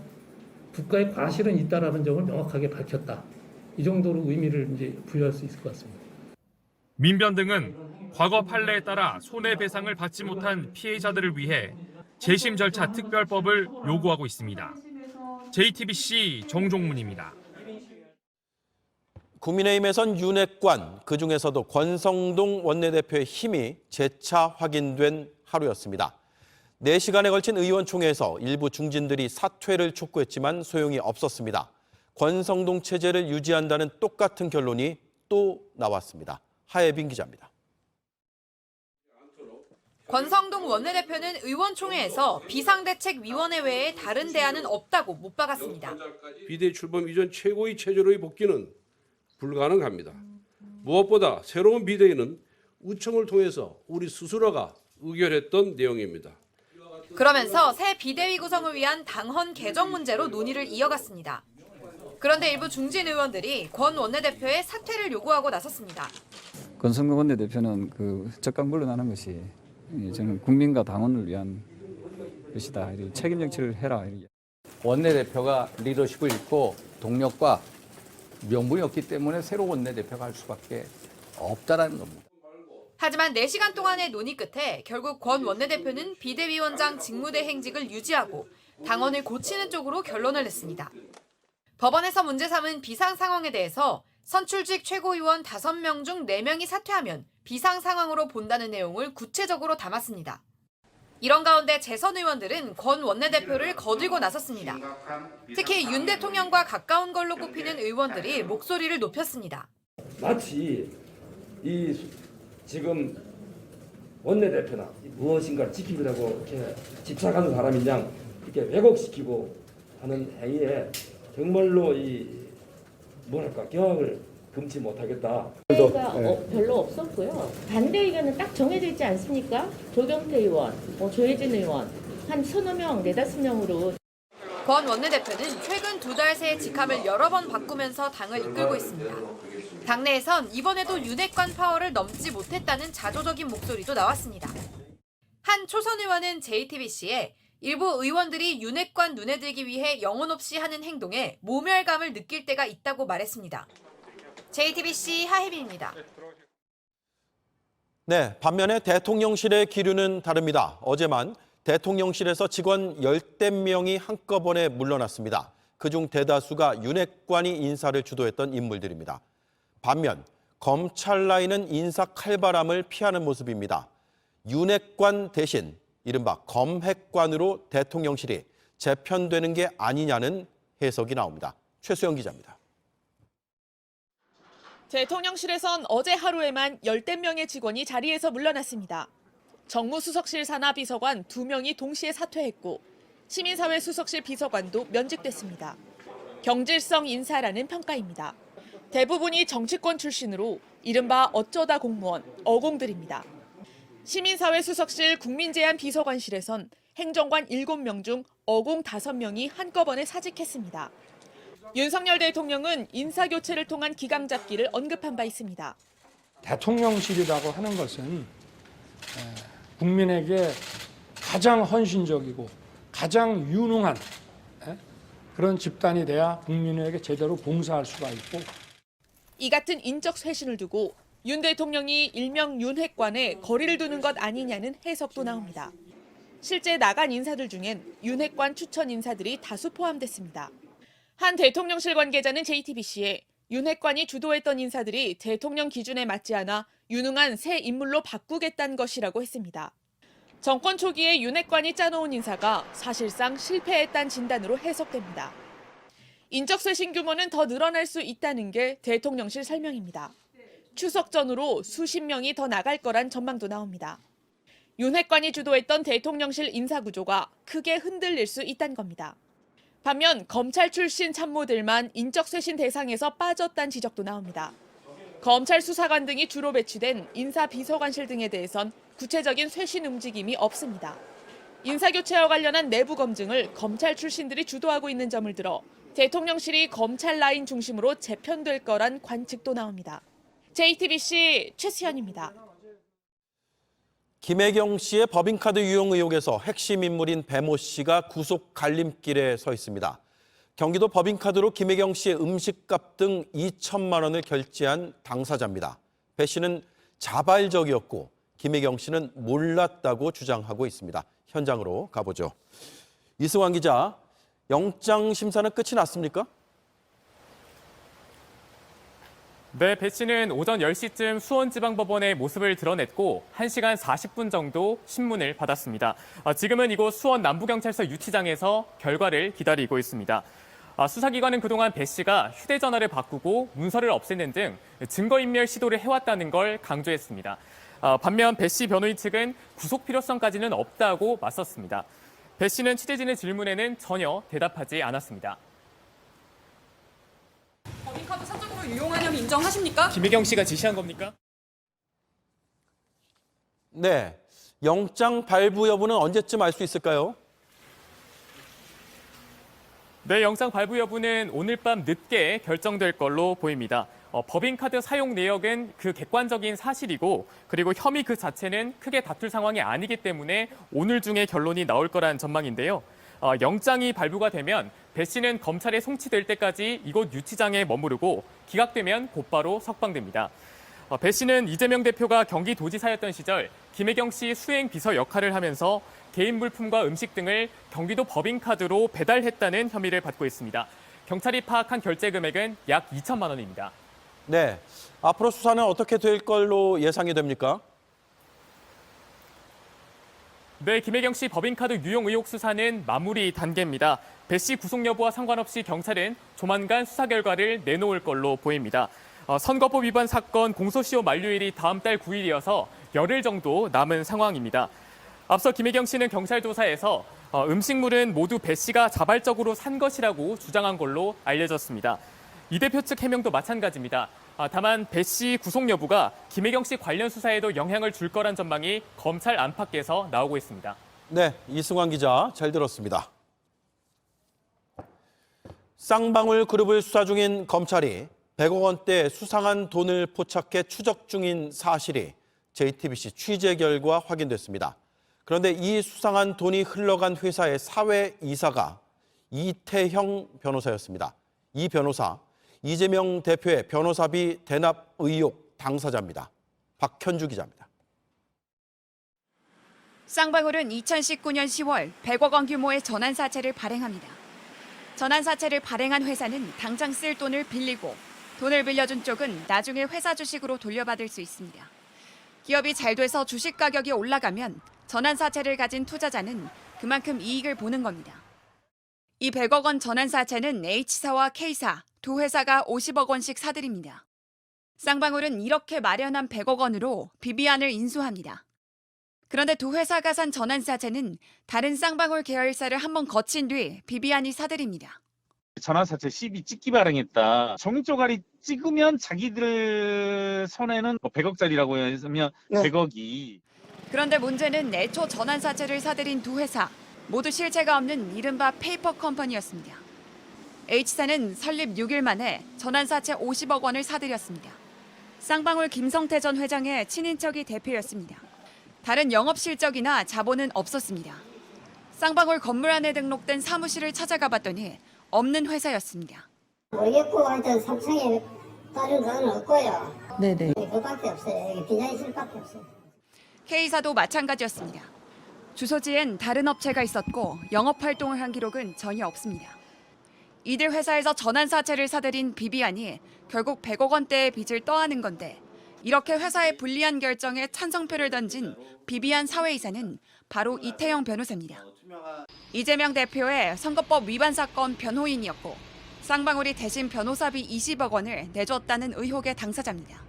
국가의 과실은 있다라는 점을 명확하게 밝혔다. 이 정도로 의미를 이제 부여할 수 있을 것 같습니다. 민변 등은 과거 판례에 따라 손해배상을 받지 못한 피해자들을 위해 재심 절차 특별법을 요구하고 있습니다. JTBC 정종문입니다. 국민의힘에선 윤핵관, 그중에서도 권성동 원내대표의 힘이 재차 확인된 하루였습니다. 4시간에 걸친 의원총회에서 일부 중진들이 사퇴를 촉구했지만 소용이 없었습니다. 권성동 체제를 유지한다는 똑같은 결론이 또 나왔습니다. 하예빈 기자입니다. 권성동 원내대표는 의원총회에서 비상대책위원회 외에 다른 대안은 없다고 못 박았습니다. 비대위 출범 이전 최고의 체제로의 복귀는 불가능합니다. 무엇보다 새로운 비대위는 우청을 통해서 우리 스스로가 의결했던 내용입니다. 그러면서 새 비대위 구성을 위한 당헌 개정 문제로 논의를 이어갔습니다. 그런데 일부 중진 의원들이 권 원내대표의 사퇴를 요구하고 나섰습니다. 권성동 원내대표는 적강 물러나는 것이 저는 국민과 당원을 위한 것이다. 책임 정치를 해라. 원내대표가 리더십을 잃고 동력과 명분이 없기 때문에 새로운 원내대표가 할 수밖에 없다라는 겁니다. 하지만 4시간 동안의 논의 끝에 결국 권 원내대표는 비대위원장 직무대 행직을 유지하고 당원을 고치는 쪽으로 결론을 냈습니다. 법원에서 문제 삼은 비상 상황에 대해서 선출직 최고위원 5명 중 4명이 사퇴하면 비상 상황으로 본다는 내용을 구체적으로 담았습니다. 이런 가운데 재선 의원들은 권 원내대표를 거들고 나섰습니다. 특히 윤 대통령과 가까운 걸로 꼽히는 의원들이 목소리를 높였습니다. 마치 이 지금 원내대표나 무엇인가를 지키려고 이렇게 집착하는 사람인 양 이렇게 왜곡시키고 하는 행위에 정말로 이 뭐랄까 경악을 금치 못하겠다. 의가 별로 없었고요. 반대 의견은 딱 정해져 있지 않습니까? 조경태 의원, 조혜진 의원 한 서너 명, 4-5명으로. 권 원내대표는 최근 2달 새 직함을 여러 번 바꾸면서 당을 이끌고 있습니다. 당내에선 이번에도 윤핵관 파워를 넘지 못했다는 자조적인 목소리도 나왔습니다. 한 초선 의원은 JTBC에 일부 의원들이 윤핵관 눈에 들기 위해 영혼 없이 하는 행동에 모멸감을 느낄 때가 있다고 말했습니다. JTBC 하혜빈입니다. 네, 반면에 대통령실의 기류는 다릅니다. 어제만 대통령실에서 직원 10대 명이 한꺼번에 물러났습니다. 그중 대다수가 윤핵관이 인사를 주도했던 인물들입니다. 반면 검찰 라인은 인사 칼바람을 피하는 모습입니다. 윤핵관 대신 이른바 검핵관으로 대통령실이 재편되는 게 아니냐는 해석이 나옵니다. 최수영 기자입니다. 대통령실에선 어제 하루에만 10대 명의 직원이 자리에서 물러났습니다. 정무수석실 산하 비서관 2명이 동시에 사퇴했고 시민사회 수석실 비서관도 면직됐습니다. 경질성 인사라는 평가입니다. 대부분이 정치권 출신으로 이른바 어쩌다 공무원, 어공들입니다. 시민사회 수석실 국민제안 비서관실에선 행정관 7명 중 어공 5명이 한꺼번에 사직했습니다. 윤석열 대통령은 인사교체를 통한 기강 잡기를 언급한 바 있습니다. 대통령실이라고 하는 것은 국민에게 가장 헌신적이고 가장 유능한 그런 집단이 돼야 국민에게 제대로 봉사할 수가 있고. 이 같은 인적 쇄신을 두고 윤 대통령이 일명 윤핵관에 거리를 두는 것 아니냐는 해석도 나옵니다. 실제 나간 인사들 중엔 윤핵관 추천 인사들이 다수 포함됐습니다. 한 대통령실 관계자는 JTBC에 윤핵관이 주도했던 인사들이 대통령 기준에 맞지 않아 유능한 새 인물로 바꾸겠다는 것이라고 했습니다. 정권 초기에 윤핵관이 짜놓은 인사가 사실상 실패했다는 진단으로 해석됩니다. 인적 쇄신 규모는 더 늘어날 수 있다는 게 대통령실 설명입니다. 추석 전후로 수십 명이 더 나갈 거란 전망도 나옵니다. 윤핵관이 주도했던 대통령실 인사구조가 크게 흔들릴 수 있다는 겁니다. 반면 검찰 출신 참모들만 인적 쇄신 대상에서 빠졌다는 지적도 나옵니다. 검찰 수사관 등이 주로 배치된 인사비서관실 등에 대해선 구체적인 쇄신 움직임이 없습니다. 인사교체와 관련한 내부 검증을 검찰 출신들이 주도하고 있는 점을 들어 대통령실이 검찰 라인 중심으로 재편될 거란 관측도 나옵니다. JTBC 최수연입니다. 김혜경 씨의 법인카드 유용 의혹에서 핵심 인물인 배모 씨가 구속 갈림길에 서 있습니다. 경기도 법인카드로 김혜경 씨의 음식값 등 2천만 원을 결제한 당사자입니다. 배 씨는 자발적이었고 김혜경 씨는 몰랐다고 주장하고 있습니다. 현장으로 가보죠. 이승환 기자, 영장 심사는 끝이 났습니까? 네, 배 씨는 오전 10시쯤 수원지방법원에 모습을 드러냈고 1시간 40분 정도 신문을 받았습니다. 지금은 이곳 수원 남부경찰서 유치장에서 결과를 기다리고 있습니다. 수사기관은 그동안 배 씨가 휴대전화를 바꾸고 문서를 없애는 등 증거인멸 시도를 해왔다는 걸 강조했습니다. 반면 배 씨 변호인 측은 구속 필요성까지는 없다고 맞섰습니다. 배 씨는 취재진의 질문에는 전혀 대답하지 않았습니다. 법인카드 사적으로 유용한 혐의 인정하십니까? 김혜경 씨가 지시한 겁니까? 네, 영장 발부 여부는 언제쯤 알 수 있을까요? 네, 영장 발부 여부는 오늘 밤 늦게 결정될 걸로 보입니다. 법인카드 사용 내역은 그 객관적인 사실이고 그리고 혐의 그 자체는 크게 다툴 상황이 아니기 때문에 오늘 중에 결론이 나올 거란 전망인데요. 영장이 발부가 되면 배 씨는 검찰에 송치될 때까지 이곳 유치장에 머무르고 기각되면 곧바로 석방됩니다. 배 씨는 이재명 대표가 경기도지사였던 시절 김혜경 씨 수행 비서 역할을 하면서 개인 물품과 음식 등을 경기도 법인카드로 배달했다는 혐의를 받고 있습니다. 경찰이 파악한 결제 금액은 약 2천만 원입니다. 네, 앞으로 수사는 어떻게 될 걸로 예상이 됩니까? 네, 김혜경 씨 법인카드 유용 의혹 수사는 마무리 단계입니다. 배 씨 구속 여부와 상관없이 경찰은 조만간 수사 결과를 내놓을 걸로 보입니다. 선거법 위반 사건 공소시효 만료일이 다음 달 9일이어서 열흘 정도 남은 상황입니다. 앞서 김혜경 씨는 경찰 조사에서 음식물은 모두 배 씨가 자발적으로 산 것이라고 주장한 걸로 알려졌습니다. 이 대표 측 해명도 마찬가지입니다. 다만 배 씨 구속 여부가 김혜경 씨 관련 수사에도 영향을 줄 거란 전망이 검찰 안팎에서 나오고 있습니다. 네, 이승환 기자 잘 들었습니다. 쌍방울 그룹을 수사 중인 검찰이 100억 원대 수상한 돈을 포착해 추적 중인 사실이 JTBC 취재 결과 확인됐습니다. 그런데 이 수상한 돈이 흘러간 회사의 사회이사가 이태형 변호사였습니다. 이 변호사, 이재명 대표의 변호사비 대납 의혹 당사자입니다. 박현주 기자입니다. 쌍방울은 2019년 10월 100억 원 규모의 전환사채를 발행합니다. 전환사채를 발행한 회사는 당장 쓸 돈을 빌리고 돈을 빌려준 쪽은 나중에 회사 주식으로 돌려받을 수 있습니다. 기업이 잘 돼서 주식 가격이 올라가면 전환사채를 가진 투자자는 그만큼 이익을 보는 겁니다. 이 100억 원 전환사채는 H사와 K사 두 회사가 50억 원씩 사들입니다. 쌍방울은 이렇게 마련한 100억 원으로 비비안을 인수합니다. 그런데 두 회사가 산 전환사채는 다른 쌍방울 계열사를 한번 거친 뒤 비비안이 사들입니다. 전환사채 12 찍기 발행했다. 종이쪼가리 찍으면 자기들 손에는 100억짜리라고 하면 100억이. 그런데 문제는 애초 전환사채를 사들인 두 회사 모두 실체가 없는 이른바 페이퍼 컴퍼니였습니다. H사는 설립 6일 만에 전환사채 50억 원을 사들였습니다. 쌍방울 김성태 전 회장의 친인척이 대표였습니다. 다른 영업 실적이나 자본은 없었습니다. 쌍방울 건물 안에 등록된 사무실을 찾아가 봤더니 없는 회사였습니다. 모르겠고 하여튼 3층에 다른 돈은 없고요. 네네. 그밖에 없어요. 여기 디자인실밖에 없어요. K사도 마찬가지였습니다. 주소지엔 다른 업체가 있었고 영업 활동을 한 기록은 전혀 없습니다. 이들 회사에서 전환사채를 사들인 비비안이 결국 100억 원대의 빚을 떠안은 건데 이렇게 회사의 불리한 결정에 찬성표를 던진 비비안 사회이사는 바로 이태형 변호사입니다. 이재명 대표의 선거법 위반 사건 변호인이었고 쌍방울이 대신 변호사비 20억 원을 내줬다는 의혹의 당사자입니다.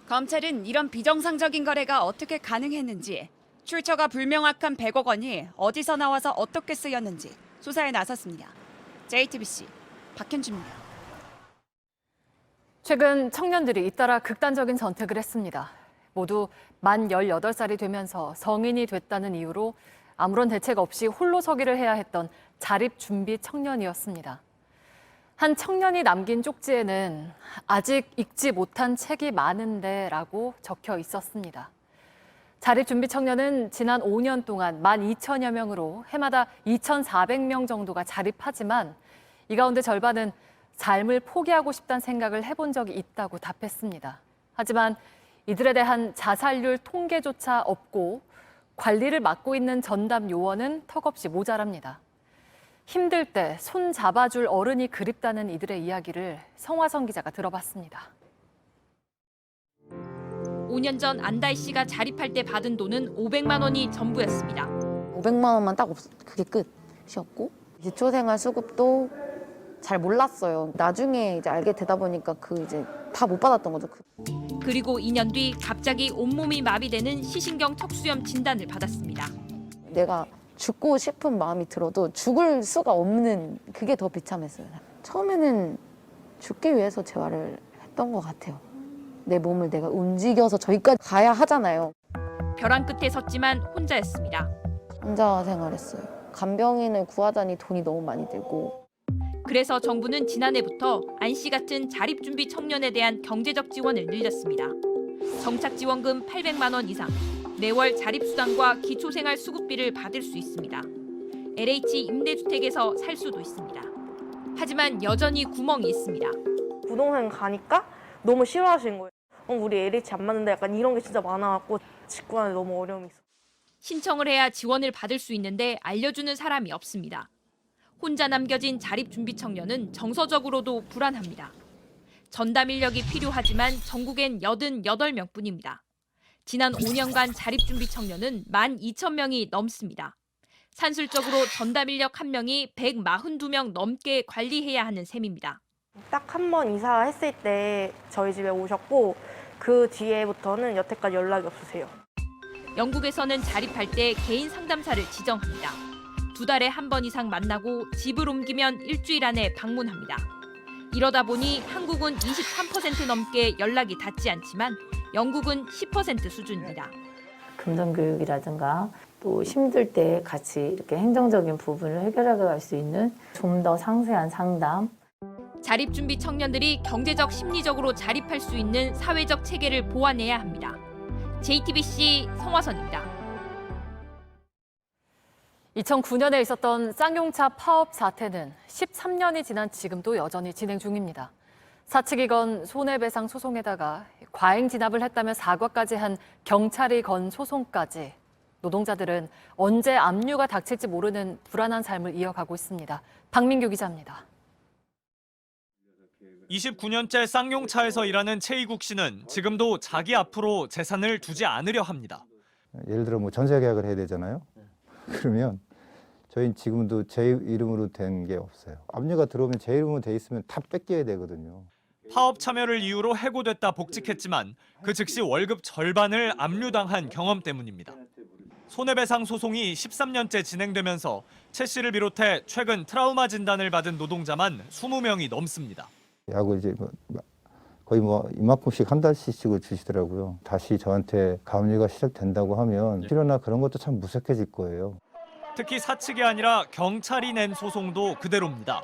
검찰은 이런 비정상적인 거래가 어떻게 가능했는지, 출처가 불명확한 100억 원이 어디서 나와서 어떻게 쓰였는지 수사에 나섰습니다. JTBC 박현주입니다. 최근 청년들이 잇따라 극단적인 선택을 했습니다. 모두 만 18살이 되면서 성인이 됐다는 이유로 아무런 대책 없이 홀로 서기를 해야 했던 자립준비 청년이었습니다. 한 청년이 남긴 쪽지에는 아직 읽지 못한 책이 많은데 라고 적혀 있었습니다. 자립준비 청년은 지난 5년 동안 12,000여 명으로 해마다 2,400명 정도가 자립하지만 이 가운데 절반은 삶을 포기하고 싶다는 생각을 해본 적이 있다고 답했습니다. 하지만 이들에 대한 자살률 통계조차 없고 관리를 맡고 있는 전담 요원은 턱없이 모자랍니다. 힘들 때 손 잡아줄 어른이 그립다는 이들의 이야기를 성화성 기자가 들어봤습니다. 5년 전 안다희 씨가 자립할 때 받은 돈은 500만 원이 전부였습니다. 500만 원만 딱 그게 끝이었고 기초생활 수급도 잘 몰랐어요. 나중에 이제 알게 되다 보니까 이제 다 못 받았던 거죠. 그리고 2년 뒤 갑자기 온몸이 마비되는 시신경 척수염 진단을 받았습니다. 내가 죽고 싶은 마음이 들어도 죽을 수가 없는 그게 더 비참했어요. 처음에는 죽기 위해서 재활을 했던 것 같아요. 내 몸을 내가 움직여서 저기까지 가야 하잖아요. 벼랑 끝에 섰지만 혼자였습니다. 혼자 생활했어요. 간병인을 구하자니 돈이 너무 많이 들고. 그래서 정부는 지난해부터 안 씨 같은 자립준비 청년에 대한 경제적 지원을 늘렸습니다. 정착지원금 800만 원 이상, 매월 자립수당과 기초생활 수급비를 받을 수 있습니다. LH 임대주택에서 살 수도 있습니다. 하지만 여전히 구멍이 있습니다. 부동산 가니까 너무 싫어하시는 거예요. 우리 LH 안 맞는데 약간 이런 게 진짜 많아갖고 직구하는데 너무 어려움이 있어요. 신청을 해야 지원을 받을 수 있는데 알려주는 사람이 없습니다. 혼자 남겨진 자립준비 청년은 정서적으로도 불안합니다. 전담 인력이 필요하지만 전국엔 88명뿐입니다. 지난 5년간 자립준비 청년은 12,000명이 넘습니다. 산술적으로 전담 인력 1명이 142명 넘게 관리해야 하는 셈입니다. 딱 한 번 이사했을 때 저희 집에 오셨고 그 뒤에부터는 여태까지 연락이 없으세요. 영국에서는 자립할 때 개인 상담사를 지정합니다. 2달에 한 번 이상 만나고 집을 옮기면 일주일 안에 방문합니다. 이러다 보니 한국은 23% 넘게 연락이 닿지 않지만 영국은 10% 수준입니다. 금전교육이라든가 또 힘들 때 같이 이렇게 행정적인 부분을 해결해 갈 수 있는 좀 더 상세한 상담. 자립준비 청년들이 경제적, 심리적으로 자립할 수 있는 사회적 체계를 보완해야 합니다. JTBC 성화선입니다. 2009년에 있었던 쌍용차 파업 사태는 13년이 지난 지금도 여전히 진행 중입니다. 사측이 건 손해배상 소송에다가 과잉 진압을 했다며 사과까지 한 경찰이 건 소송까지 노동자들은 언제 압류가 닥칠지 모르는 불안한 삶을 이어가고 있습니다. 박민규 기자입니다. 29년째 쌍용차에서 일하는 최이국 씨는 지금도 자기 앞으로 재산을 두지 않으려 합니다. 예를 들어 뭐 전세 계약을 해야 되잖아요. 그러면 저희는 지금도 제 이름으로 된 게 없어요. 압류가 들어오면 제 이름으로 돼 있으면 다 뺏겨야 되거든요. 파업 참여를 이유로 해고됐다 복직했지만 그 즉시 월급 절반을 압류당한 경험 때문입니다. 손해배상 소송이 13년째 진행되면서 최 씨를 비롯해 최근 트라우마 진단을 받은 노동자만 20명이 넘습니다. 약을 이제 거의 이만큼씩 한 달씩을 주시더라고요. 다시 저한테 가압류가 시작된다고 하면 필요나 그런 것도 참 무색해질 거예요. 특히 사측이 아니라 경찰이 낸 소송도 그대로입니다.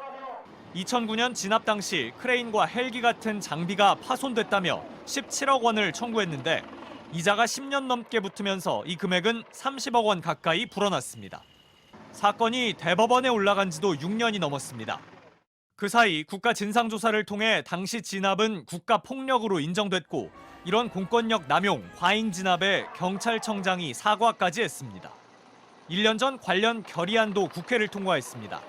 2009년 진압 당시 크레인과 헬기 같은 장비가 파손됐다며 17억 원을 청구했는데 이자가 10년 넘게 붙으면서 이 금액은 30억 원 가까이 불어났습니다. 사건이 대법원에 올라간 지도 6년이 넘었습니다. 그 사이 국가진상조사를 통해 당시 진압은 국가폭력으로 인정됐고 이런 공권력 남용, 과잉 진압에 경찰청장이 사과까지 했습니다. 1년 전 관련 결의안도 국회를 통과했습니다.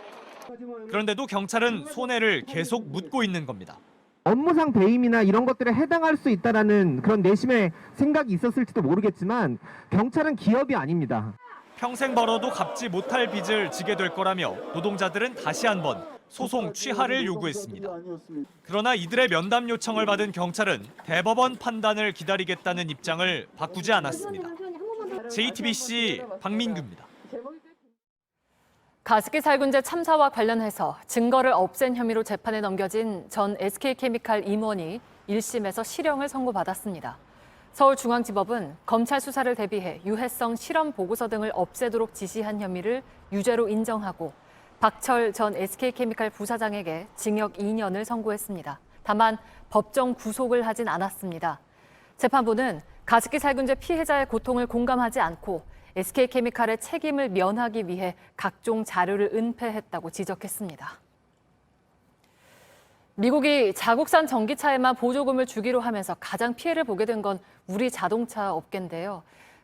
그런데도 경찰은 손해를 계속 묻고 있는 겁니다. 업무상 배임이나 이런 것들에 해당할 수 있다라는 그런 내심의 생각이 있었을지도 모르겠지만 경찰은 기업이 아닙니다. 평생 벌어도 갚지 못할 빚을 지게 될 거라며 노동자들은 다시 한번 소송 취하를 요구했습니다. 그러나 이들의 면담 요청을 받은 경찰은 대법원 판단을 기다리겠다는 입장을 바꾸지 않았습니다. JTBC 박민규입니다. 가습기 살균제 참사와 관련해서 증거를 없앤 혐의로 재판에 넘겨진 전 SK케미칼 임원이 1심에서 실형을 선고받았습니다. 서울중앙지법은 검찰 수사를 대비해 유해성 실험 보고서 등을 없애도록 지시한 혐의를 유죄로 인정하고 박철 전 SK케미칼 부사장에게 징역 2년을 선고했습니다. 다만 법정 구속을 하진 않았습니다. 재판부는 가습기 살균제 피해자의 고통을 공감하지 않고 SK케미칼의 책임을 면하기 위해 각종 자료를 은폐했다고 지적했습니다. 미국이 자국산 전기차에만 보조금을 주기로 하면서 가장 피해를 보게 된 건 우리 자동차 업계인데요.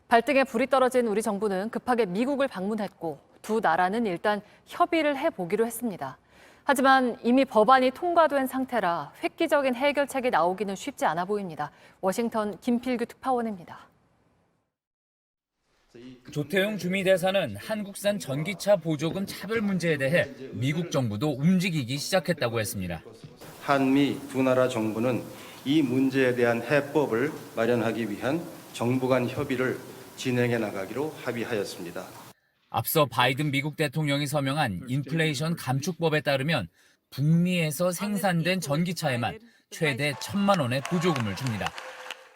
발등에 불이 떨어진 우리 정부는 급하게 미국을 방문했고 두 나라는 일단 협의를 해보기로 했습니다. 하지만 이미 법안이 통과된 상태라 획기적인 해결책이 나오기는 쉽지 않아 보입니다. 워싱턴 김필규 특파원입니다. 조태용 주미대사는 한국산 전기차 보조금 차별 문제에 대해 미국 정부도 움직이기 시작했다고 했습니다. 한미 두 나라 정부는 이 문제에 대한 해법을 마련하기 위한 정부 간 협의를 진행해 나가기로 합의하였습니다. 앞서 바이든 미국 대통령이 서명한 인플레이션 감축법에 따르면 북미에서 생산된 전기차에만 최대 1,000만 원의 보조금을 줍니다.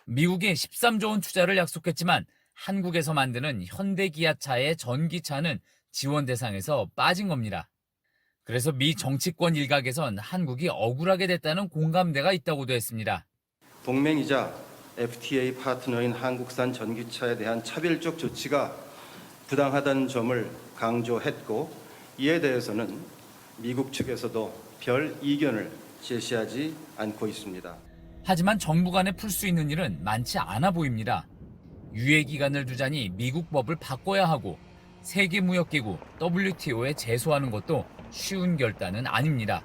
미국이 13조 원 투자를 약속했지만 한국에서 만드는 현대기아차의 전기차는 지원 대상에서 빠진 겁니다. 그래서 미 정치권 일각에선 한국이 억울하게 됐다는 공감대가 있다고도 했습니다. 동맹이자 FTA 파트너인 한국산 전기차에 대한 차별적 조치가 부당하다는 점을 강조했고 이에 대해서는 미국 측에서도 별 이견을 제시하지 않고 있습니다. 하지만 정부 간에 풀 수 있는 일은 많지 않아 보입니다. 유예 기간을 두자니 미국 법을 바꿔야 하고 세계무역기구 WTO에 제소하는 것도 쉬운 결단은 아닙니다.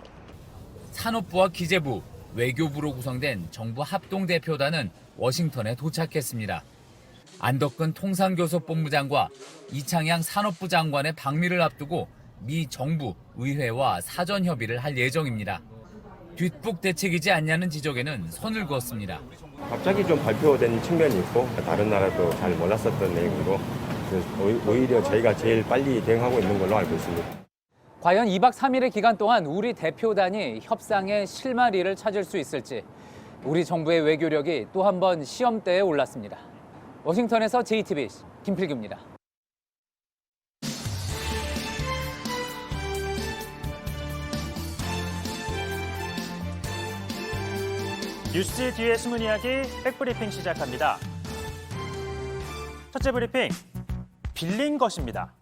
산업부와 기재부, 외교부로 구성된 정부 합동대표단은 워싱턴에 도착했습니다. 안덕근 통상교섭본부장과 이창양 산업부 장관의 방미를 앞두고 미 정부, 의회와 사전 협의를 할 예정입니다. 뒷북 대책이지 않냐는 지적에는 선을 그었습니다. 갑자기 좀 발표된 측면이 있고 다른 나라도 잘 몰랐었던 내용이고 오히려 저희가 제일 빨리 대응하고 있는 걸로 알고 있습니다. 과연 2박 3일의 기간 동안 우리 대표단이 협상의 실마리를 찾을 수 있을지 우리 정부의 외교력이 또 한 번 시험대에 올랐습니다. 워싱턴에서 JTBC 김필규입니다. 뉴스 뒤의 숨은 이야기 백브리핑 시작합니다. 첫째 브리핑, 빌린 것입니다.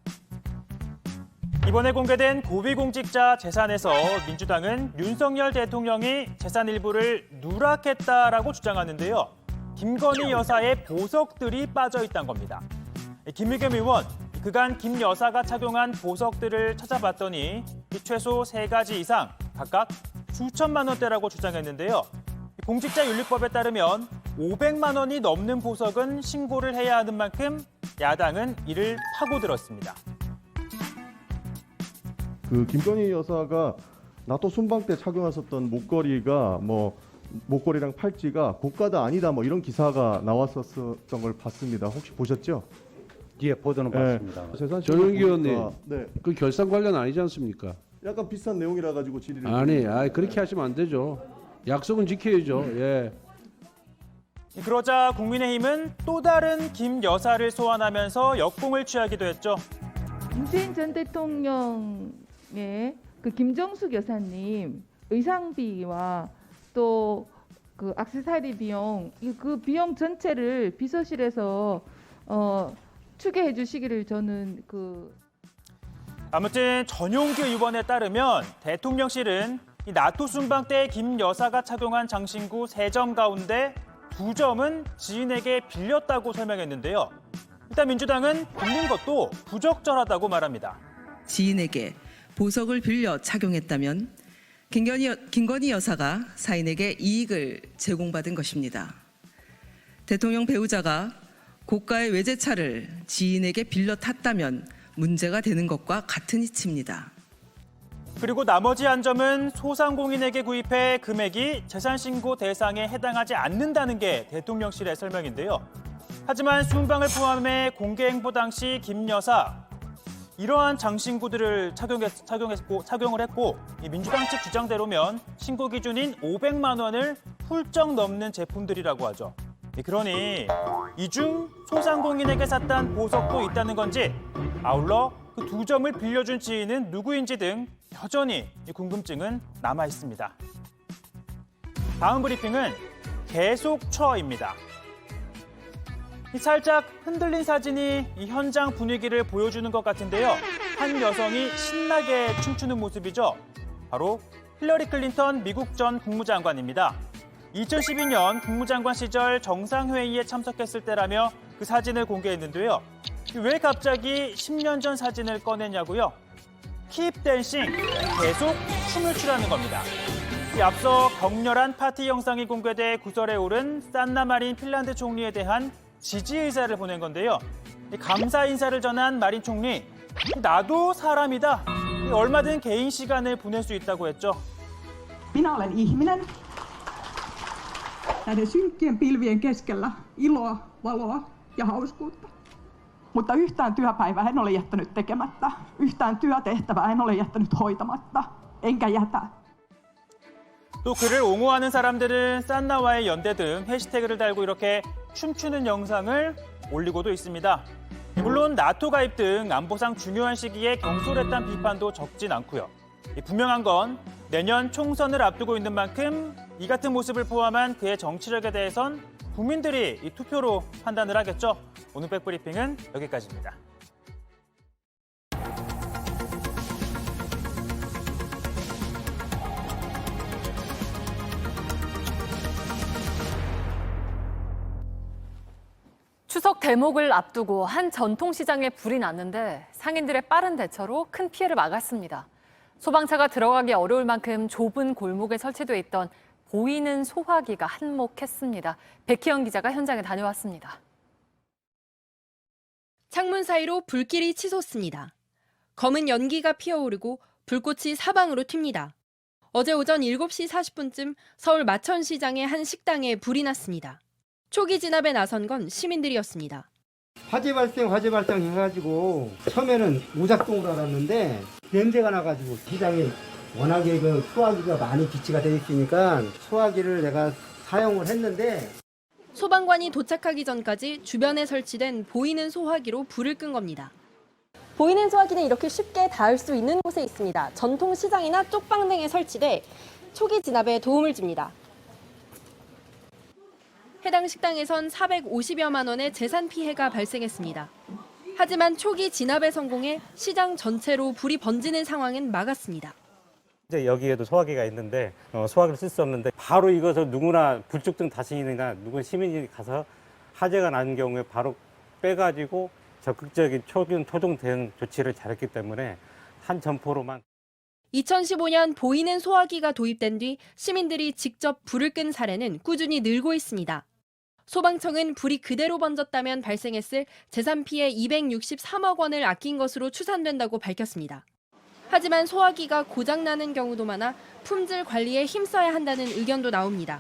이번에 공개된 고위공직자 재산에서 민주당은 윤석열 대통령이 재산 일부를 누락했다라고 주장하는데요. 김건희 여사의 보석들이 빠져 있다는 겁니다. 김의겸 의원, 그간 김 여사가 착용한 보석들을 찾아봤더니 최소 3가지 이상 각각 수천만 원대라고 주장했는데요. 공직자윤리법에 따르면 500만 원이 넘는 보석은 신고를 해야 하는 만큼 야당은 이를 파고들었습니다. 그 김건희 여사가 나토 순방 때 착용하셨던 목걸이가 목걸이랑 팔찌가 고가다 아니다 이런 기사가 나왔었던 걸 봤습니다. 혹시 보셨죠? 예, 보도는 봤습니다. 조영기 의원님, 그 결산 관련 아니지 않습니까? 약간 비슷한 내용이라 가지고 질의를 아니, 그렇게 하시면 안 되죠. 약속은 지켜야죠. 예. 그러자 국민의힘은 또 다른 김 여사를 소환하면서 역공을 취하기도 했죠. 문재인 전 대통령의 그 김정숙 여사님 의상비와 또 그 액세서리 비용, 그 비용 전체를 비서실에서 추계해 주시기를 저는 아무튼 전용기 의원에 따르면 대통령실은 이 나토 순방 때 김 여사가 착용한 장신구 3점 가운데 2점은 지인에게 빌렸다고 설명했는데요. 일단 민주당은 빌린 것도 부적절하다고 말합니다. 지인에게 보석을 빌려 착용했다면 김건희 여사가 사인에게 이익을 제공받은 것입니다. 대통령 배우자가 고가의 외제차를 지인에게 빌려 탔다면 문제가 되는 것과 같은 이치입니다. 그리고 나머지 한 점은 소상공인에게 구입해 금액이 재산신고 대상에 해당하지 않는다는 게 대통령실의 설명인데요. 하지만 순방을 포함해 공개 행보 당시 김 여사 이러한 장신구들을 착용을 했고 민주당 측 주장대로면 신고 기준인 500만 원을 훌쩍 넘는 제품들이라고 하죠. 그러니 이 중 소상공인에게 샀던 보석도 있다는 건지 아울러 그 2점을 빌려준 지인은 누구인지 등 여전히 궁금증은 남아 있습니다. 다음 브리핑은 계속처입니다. 살짝 흔들린 사진이 이 현장 분위기를 보여주는 것 같은데요. 한 여성이 신나게 춤추는 모습이죠. 바로 힐러리 클린턴 미국 전 국무장관입니다. 2012년 국무장관 시절 정상회의에 참석했을 때라며 그 사진을 공개했는데요. 왜 갑자기 10년 전 사진을 꺼냈냐고요? Keep dancing, 계속 춤을 추라는 겁니다. 앞서 격렬한 파티 영상이 공개돼 구설에 오른 산나 마린 핀란드 총리에 대한 지지 의사를 보낸 건데요. 감사 인사를 전한 마린 총리, 나도 사람이다. 얼마든 개인 시간을 보낼 수 있다고 했죠. Minä olen ihminen. Näiden synkkien pilvien keskellä iloa, valoa ja hauskuutta. Mutta yhtään työpäivää en ole jättänyt tekemättä. Yhtään työtehtävää en ole jättänyt hoitamatta. Enkä jätä. 또 그를 옹호하는 사람들은 산나와의 연대 등 해시태그를 달고 이렇게 춤추는 영상을 올리고도 있습니다. 물론 나토 가입 등 안보상 중요한 시기에 경솔했다는 비판도 적진 않고요. 분명한 건 내년 총선을 앞두고 있는 만큼 이 같은 모습을 포함한 그의 정치력에 대해선 국민들이 이 투표로 판단을 하겠죠. 오늘 백브리핑은 여기까지입니다. 추석 대목을 앞두고 한 전통시장에 불이 났는데 상인들의 빠른 대처로 큰 피해를 막았습니다. 소방차가 들어가기 어려울 만큼 좁은 골목에 설치돼 있던 보이는 소화기가 한몫했습니다. 백희영 기자가 현장에 다녀왔습니다. 창문 사이로 불길이 치솟습니다. 검은 연기가 피어오르고 불꽃이 사방으로 튑니다. 어제 오전 7시 40분쯤 서울 마천시장의 한 식당에 불이 났습니다. 초기 진압에 나선 건 시민들이었습니다. 화재 발생 해가지고 처음에는 오작동으로 알았는데 냄새가 나가지고 시장에 워낙에 그 소화기가 많이 비치가 돼 있으니까 소화기를 내가 사용을 했는데 소방관이 도착하기 전까지 주변에 설치된 보이는 소화기로 불을 끈 겁니다. 보이는 소화기는 이렇게 쉽게 닿을 수 있는 곳에 있습니다. 전통 시장이나 쪽방 등에 설치돼 초기 진압에 도움을 줍니다. 해당 식당에선 450여만 원의 재산 피해가 발생했습니다. 하지만 초기 진압에 성공해 시장 전체로 불이 번지는 상황은 막았습니다. 이제 여기에도 소화기가 있는데 소화기를 쓸 수 없는데 바로 이것을 누구나 불특정 다스이나 누군 시민이 가서 화재가 나는 경우에 바로 빼가지고 적극적인 초동 대응 조치를 잘했기 때문에 한 점포로만. 2015년 보이는 소화기가 도입된 뒤 시민들이 직접 불을 끈 사례는 꾸준히 늘고 있습니다. 소방청은 불이 그대로 번졌다면 발생했을 재산 피해 263억 원을 아낀 것으로 추산된다고 밝혔습니다. 하지만 소화기가 고장나는 경우도 많아 품질 관리에 힘써야 한다는 의견도 나옵니다.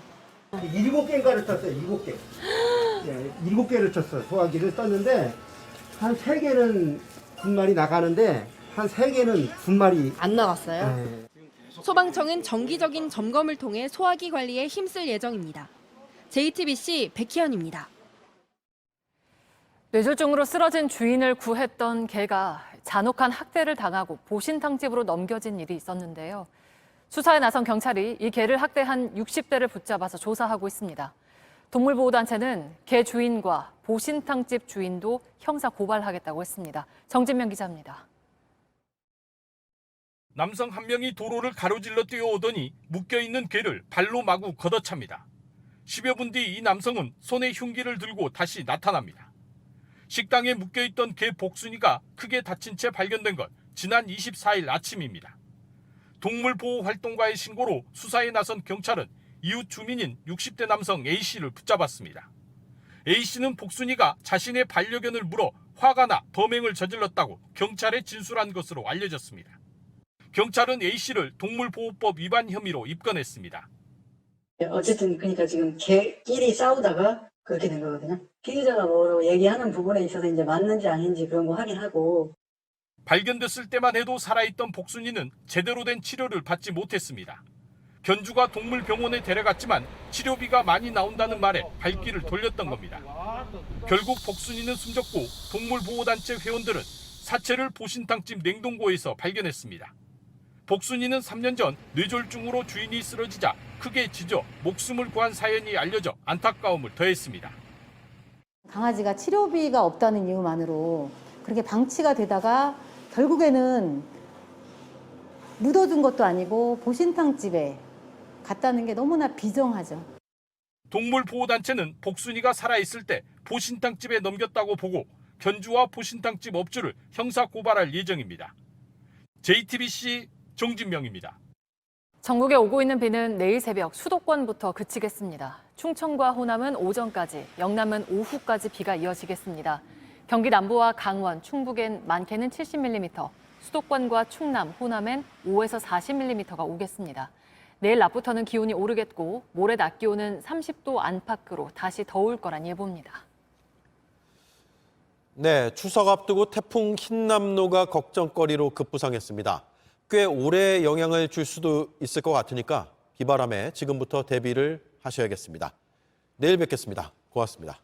7개인가를 쳤어요. 7개. 네, 7개를 쳤어요. 소화기를 썼는데 한 3개는 분말이 나가는데 한 3개는 분말이 안 나갔어요? 네. 소방청은 정기적인 점검을 통해 소화기 관리에 힘쓸 예정입니다. JTBC 백희연입니다. 뇌졸중으로 쓰러진 주인을 구했던 개가 잔혹한 학대를 당하고 보신탕집으로 넘겨진 일이 있었는데요. 수사에 나선 경찰이 이 개를 학대한 60대를 붙잡아서 조사하고 있습니다. 동물보호단체는 개 주인과 보신탕집 주인도 형사 고발하겠다고 했습니다. 정진명 기자입니다. 남성 한 명이 도로를 가로질러 뛰어오더니 묶여있는 개를 발로 마구 걷어찹니다. 10여 분 뒤 이 남성은 손에 흉기를 들고 다시 나타납니다. 식당에 묶여있던 개 복순이가 크게 다친 채 발견된 건 지난 24일 아침입니다. 동물보호활동가의 신고로 수사에 나선 경찰은 이웃 주민인 60대 남성 A씨를 붙잡았습니다. A씨는 복순이가 자신의 반려견을 물어 화가 나 범행을 저질렀다고 경찰에 진술한 것으로 알려졌습니다. 경찰은 A씨를 동물보호법 위반 혐의로 입건했습니다. 어쨌든 그러니까 지금 개끼리 싸우다가 그렇게 된 거거든요. 피의자가 뭐라고 얘기하는 부분에 있어서 이제 맞는지 아닌지 그런 거 확인하고. 발견됐을 때만 해도 살아있던 복순이는 제대로 된 치료를 받지 못했습니다. 견주가 동물병원에 데려갔지만 치료비가 많이 나온다는 말에 발길을 돌렸던 겁니다. 결국 복순이는 숨졌고 동물보호단체 회원들은 사체를 보신탕집 냉동고에서 발견했습니다. 복순이는 3년 전 뇌졸중으로 주인이 쓰러지자 크게 짖어 목숨을 구한 사연이 알려져 안타까움을 더했습니다. 강아지가 치료비가 없다는 이유만으로 그렇게 방치가 되다가 결국에는 묻어둔 것도 아니고 보신탕집에 갔다는 게 너무나 비정하죠. 동물보호단체는 복순이가 살아있을 때 보신탕집에 넘겼다고 보고 견주와 보신탕집 업주를 형사고발할 예정입니다. JTBC 정진명입니다. 전국에 오고 있는 비는 내일 새벽 수도권부터 그치겠습니다. 충청과 호남은 오전까지, 영남은 오후까지 비가 이어지겠습니다. 경기 남부와 강원, 충북엔 많게는 70mm, 수도권과 충남, 호남엔 5에서 40mm가 오겠습니다. 내일 낮부터는 기온이 오르겠고 모레 낮 기온은 30도 안팎으로 다시 더울 거란 예보입니다. 네, 추석 앞두고 태풍 흰남노가 걱정거리로 급부상했습니다. 꽤 오래 영향을 줄 수도 있을 것 같으니까 비바람에 지금부터 대비를 하셔야겠습니다. 내일 뵙겠습니다. 고맙습니다.